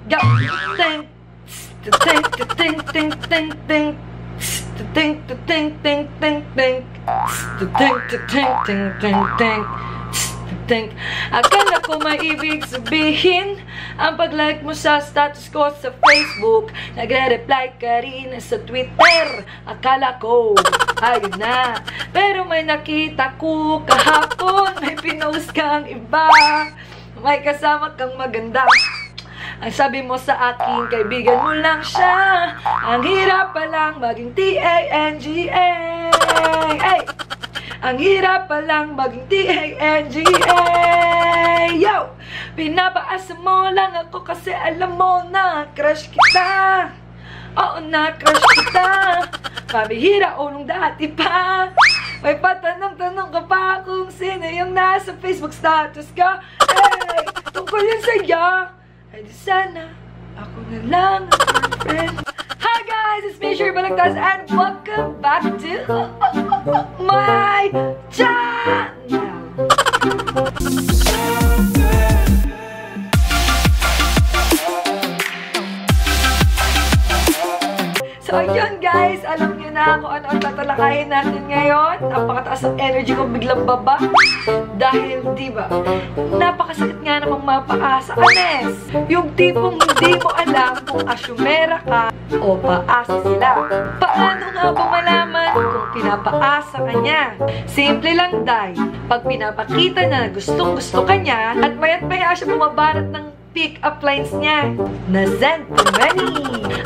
Go! Ting! Ting! Ting! Ting! Ting! Ting! Ting! Ting! Ting! Ting! Ting! Ting! Ting! Ting! Ting! Ting! Think. Akala ko may ibig sabihin ang pag-like mo sa status ko sa Facebook. Nagre-reply ka rin sa Twitter. Akala ko, ayun na. Pero may nakita ko kahapon. May pinost kang iba. May kasama kang maganda. Ang sabi mo sa akin, kaibigan mo lang siya. Ang hirap pa lang maging T-A-N-G-A. Hey! Ang hirap pa lang maging T-A-N-G-A. Yo! Pinapaasa mo lang ako kasi alam mo na crush kita. Oo na, crush kita. Pabihira o nung dati pa. May patanong-tanong ka pa kung sino yung nasa Facebook status ka. Hey! Tungkol yun sa'yo. Ay di sana ako na lang ang friend. Hi guys! It's me, Sherry Balagtas, and welcome back to my channel! So, yun guys, alam nyo na kung ano ang tatalakayin natin ngayon. Napakataas ang energy ko, biglang baba. Dahil, diba, napakasakit nga namang mapaasa. Anes, yung tipong hindi mo alam kung asyumera ka o paasa sila. Paano nga ba malaman kung pinapaasa ka niya? Simple lang, Day. Pag pinapakita na gustong-gusto ka niya, at mayat-maya siya bumabarat ng pick-up lines niya na send to many.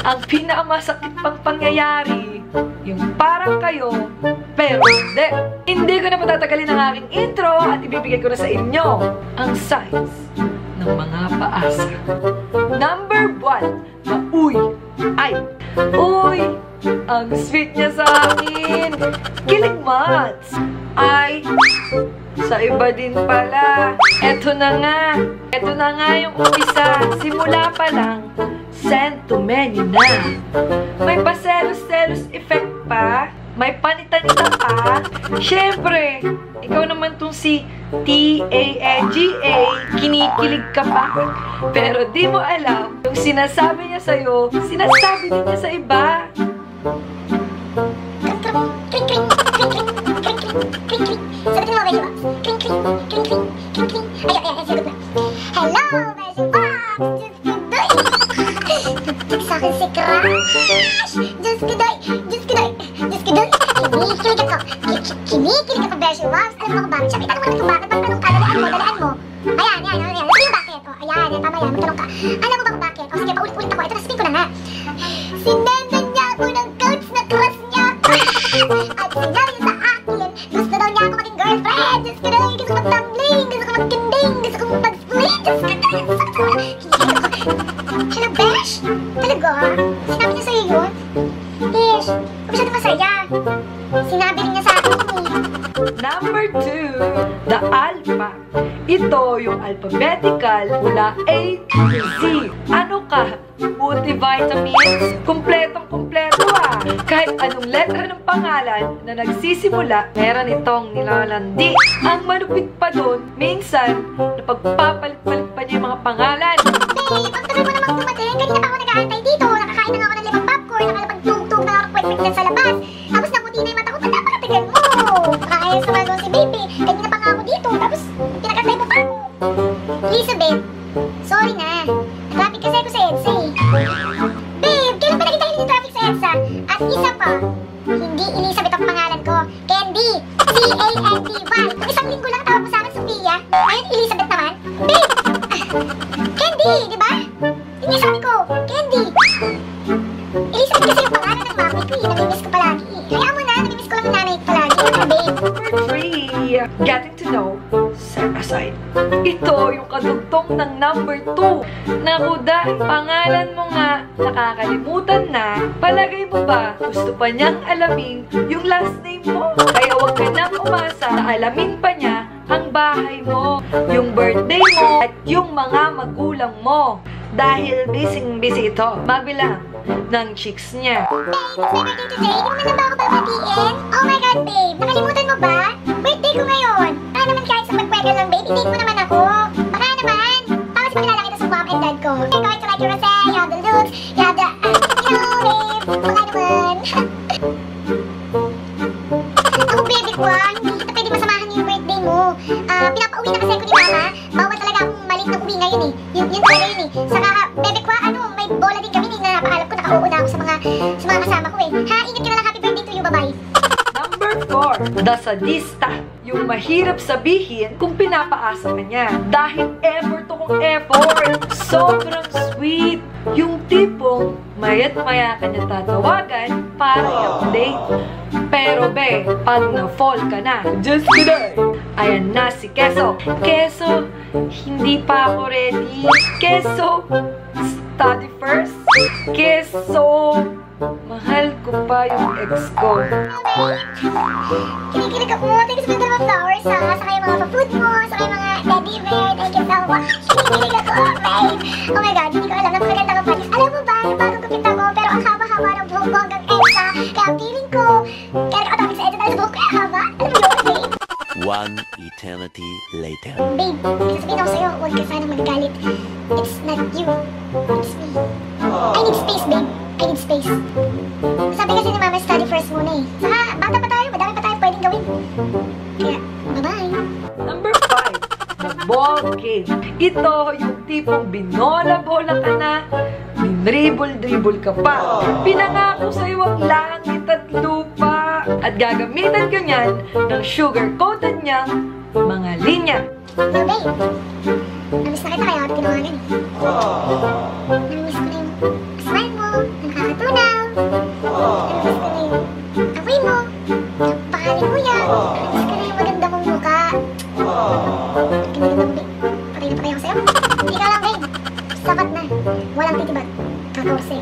Ang pinakamasakit pang pangyayari, yung parang kayo, pero hindi. Hindi ko na patatagalin ang aking intro at ibibigay ko na sa inyo ang signs ng mga paasa. Number 1, na uy, ay, uy, ang sweet niya sa akin. Kilig mats. Ay, sa iba din pala. Eto na nga yung umpisa. Simula pa lang, send to many na. May paselos-selos effect pa. May panitanita pa. Siyempre, ikaw naman tong si T-A-N-G-A, kinikilig ka pa. Pero di mo alam, yung sinasabi niya sa'yo, sinasabi din niya sa iba. Sagutin mo, Beshi Box. Kring, kring, kring, kring, kring, kring. Ayan, sagot na. Hello, Beshi Box! Nagtik sa akin si Crush! Diyos ko, Doy! Diyos ko, Doy! Diyos ko, Doy! Kinikilig ako! Kinikilig ako, Beshi Box! Alam mo kung bakit siya? Itanong mo natin kung bakit. Magtanong ka, dalaan mo. Ayan. Sabi yung bakit. O, ayan, tama yan. Magtanong ka. Alam mo ba kung bakit? O, sige, paulit-ulit ako. Ito, naspin ko na nga. Sinendan niya ako ng coach na crush niya. At sinabi niya sa akin, gusto daw niya ako maging girlfriend. Diyos ko, Doy! Gusto ko mag-tumbling. Gusto ko mag-kinding. Gusto ko mag-split. Diyos ko, Doy! Hello, Besh? Talaga? Sinabi niya sa'yo yun? Besh, masyado masaya. Sinabi rin niya sa akin eh. Number 2, the alpha. Ito yung alphabetical mula A to Z. Ano ka? Multivitamins? Kompletong-kompleto ah. Kahit anong letra ng pangalan na nagsisimula, meron itong nilalandi. Ang malupit pa doon, minsan, napagpapalit-palit pa niya yung mga pangalan. Babe, ang tagal mo namang dumating. Kanina pa ako nag-aantay dito. Nakakain na nga ako ng limang popcorn. Nakalapag-tug-tug na ako kwek-kwek dyan sa labas. Tapos namuti na yung mata ko. Ba't napakatagal mo? Kaya sumagon si Baby. Kanina pa nga ako dito. Tapos pinakantay mo pa ako. Elizabeth, sorry na. Traffic kasi ako sa EDSA eh. Babe, kailan pa naging dahil yung traffic sa EDSA? At isa pa, hindi Elizabeth ang pangalan ko. Candy. C-A-N-D-Y. Kung isang linggo lang tawag mo sa akin, Sophia. Ngayon, Elizabeth naman. Babe! Candy, di ba? Yun yung sabi ko, Candy. Elizabeth kasi yung pangalan ng mami ko eh. Namimiss ko palagi eh. Kaya mo na, namimiss ko lang yung nanay ko palagi. Ano, babe? Number 3, getting to know, set aside. Ito yung kadugtong ng number 2. Naku, dahil pangalan mo nga nakakalimutan na, palagay mo ba gusto pa niyang alamin yung last name mo? Kaya huwag ka nang umasa na alamin pa niya ang bahay mo, yung birthday mo, at yung mga magulang mo. Dahil busy ito, magbilang ng chicks niya. Babe, it's my birthday today. Di mo man na ba ako babatiin? Oh my God, babe. Nakalimutan mo ba? Birthday ko ngayon. Baka naman kahit sa magkweka lang, babe. I-date mo naman ako. Baka naman. Tapos ipakilala kita sa mom and dad ko. I'm going to like you, Rosé. You have the looks. You have the, babe. Baka naman. Ako, baby ko, hindi kita pwede masamahan yung birthday mo. Pinapauwi na kasi ako ni Mama. Bawal talaga akong maliit na uwi ngayon eh. Yun talaga yun eh. Saka, baby ko, may bola din kami. Napaalam ko, nakauuna ako sa mga kasama ko eh. Ha, ingat ka na lang. Happy birthday to you. Bye-bye. Number 4, the sadista. Yung mahirap sabihin kung pinapaasa ka niya. Dahil effort kung effort. Sobrang sweet. Yung tipong maya't maya ka niya tatawagan para i-update. Pero be, pag na-fall ka na, just today, ayan na si Keso. Keso, hindi pa ako ready. Keso, study first. Keso, mahal ko pa yung ex ko. Kinikilig ako. Thank you sa mga flowers ha. Saka yung mga pa-food mo. Saka yung mga teddy bear. Thank you so much. Kinikilig ako, babe. Oh my God, hindi ko alam. Napakaganda ka pa. Alam mo ba, bagong gupit ako. Pero ang haba-haba ng buhok ko hanggang EDSA. Kaya feeling ko, kaya nakatapit sa EDSA dahil sa buhok ko kaya haba. Alam mo yun, babe? One eternity later. Babe, sasabihin ako sa'yo, huwag ka sana magagalit. It's not you. It's me. I need space, babe. I need space. Sabi kasi ni Mama, study first muna eh. Saka, bata pa tayo, madami pa tayo pwedeng gawin. Kaya, bye-bye. Number 5, ball game. Ito yung tipong binola-bola ka na, dinribble-dribble ka pa. Pinangako sa'yo ang langit at lupa. At gagamitan ka niyan ng sugar-coated niyang mga linya. Well, babe, namiss na kita kaya ako tinawagan eh. Namiss ko na yung smile mo, na nakakatunaw. Namiss ko na yung amoy mo, napakalimuya. Namiss ko na yung maganda mong mukha. Kinaganda mo, babe. Patay na patay ako sa'yo. Ikaw lang, babe. Sapat na. Walang titibat. Kakawase.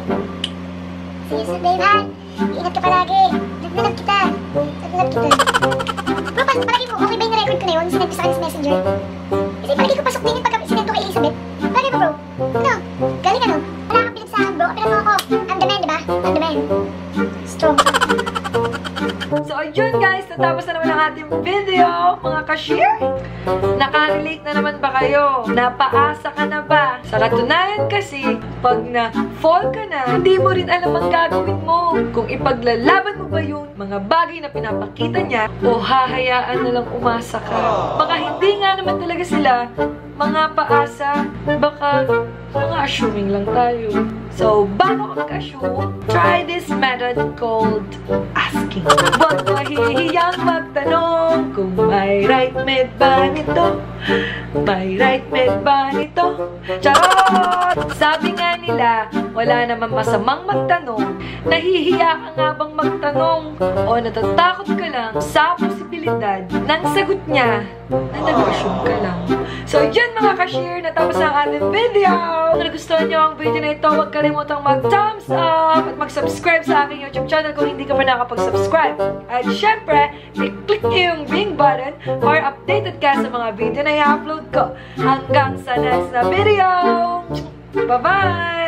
See you soon, babe, ha? Ingat ka palagi. Naglalab kita. Naglalab kita. Bro, palagi mo, okay ba yung record ko na yun? Sinend ko sa akin sa messenger. Kasi palagi ko pasok din yung pagka sinend ko kay Elizabeth. Palagi mo, bro. Ano? Galing ano? Wala kang pinagsahan, bro. Pero mo ako. I'm the man, diba? I'm the man. Strong ka. So, ayun guys, natapos na naman ang ating video, mga cashier. Nakarelate na naman ba kayo? Napaasa ka na ba? Sa katunayan kasi, pag na-fall ka na, hindi mo rin alam ang gagawin mo. Kung ipaglalaban mo ba yung mga bagay na pinapakita niya, o hahayaan na lang umasa ka. Baka hindi nga naman talaga sila mga paasa, baka mga assuming lang tayo. So, bago ka mag-assume, try this method called asking. Huwag mahihiyang magtanong kung may right med ba nito? May right med ba nito? Charot! Sabi nga nila, wala naman masamang magtanong. Nahihiya ka nga bang magtanong? O natatakot ka lang sa posibilidad ng sagot niya na nag-assume ka lang. So, yun mga cashier, natapos ang ating video. Kung nagustuhan nyo ang video na ito, huwag kalimutang mag-thumbs up at mag-subscribe sa aking YouTube channel kung hindi ka pa nakapag-subscribe. At syempre, i-click nyo yung ring button para updated ka sa mga video na i-upload ko. Hanggang sa next na video! Bye-bye!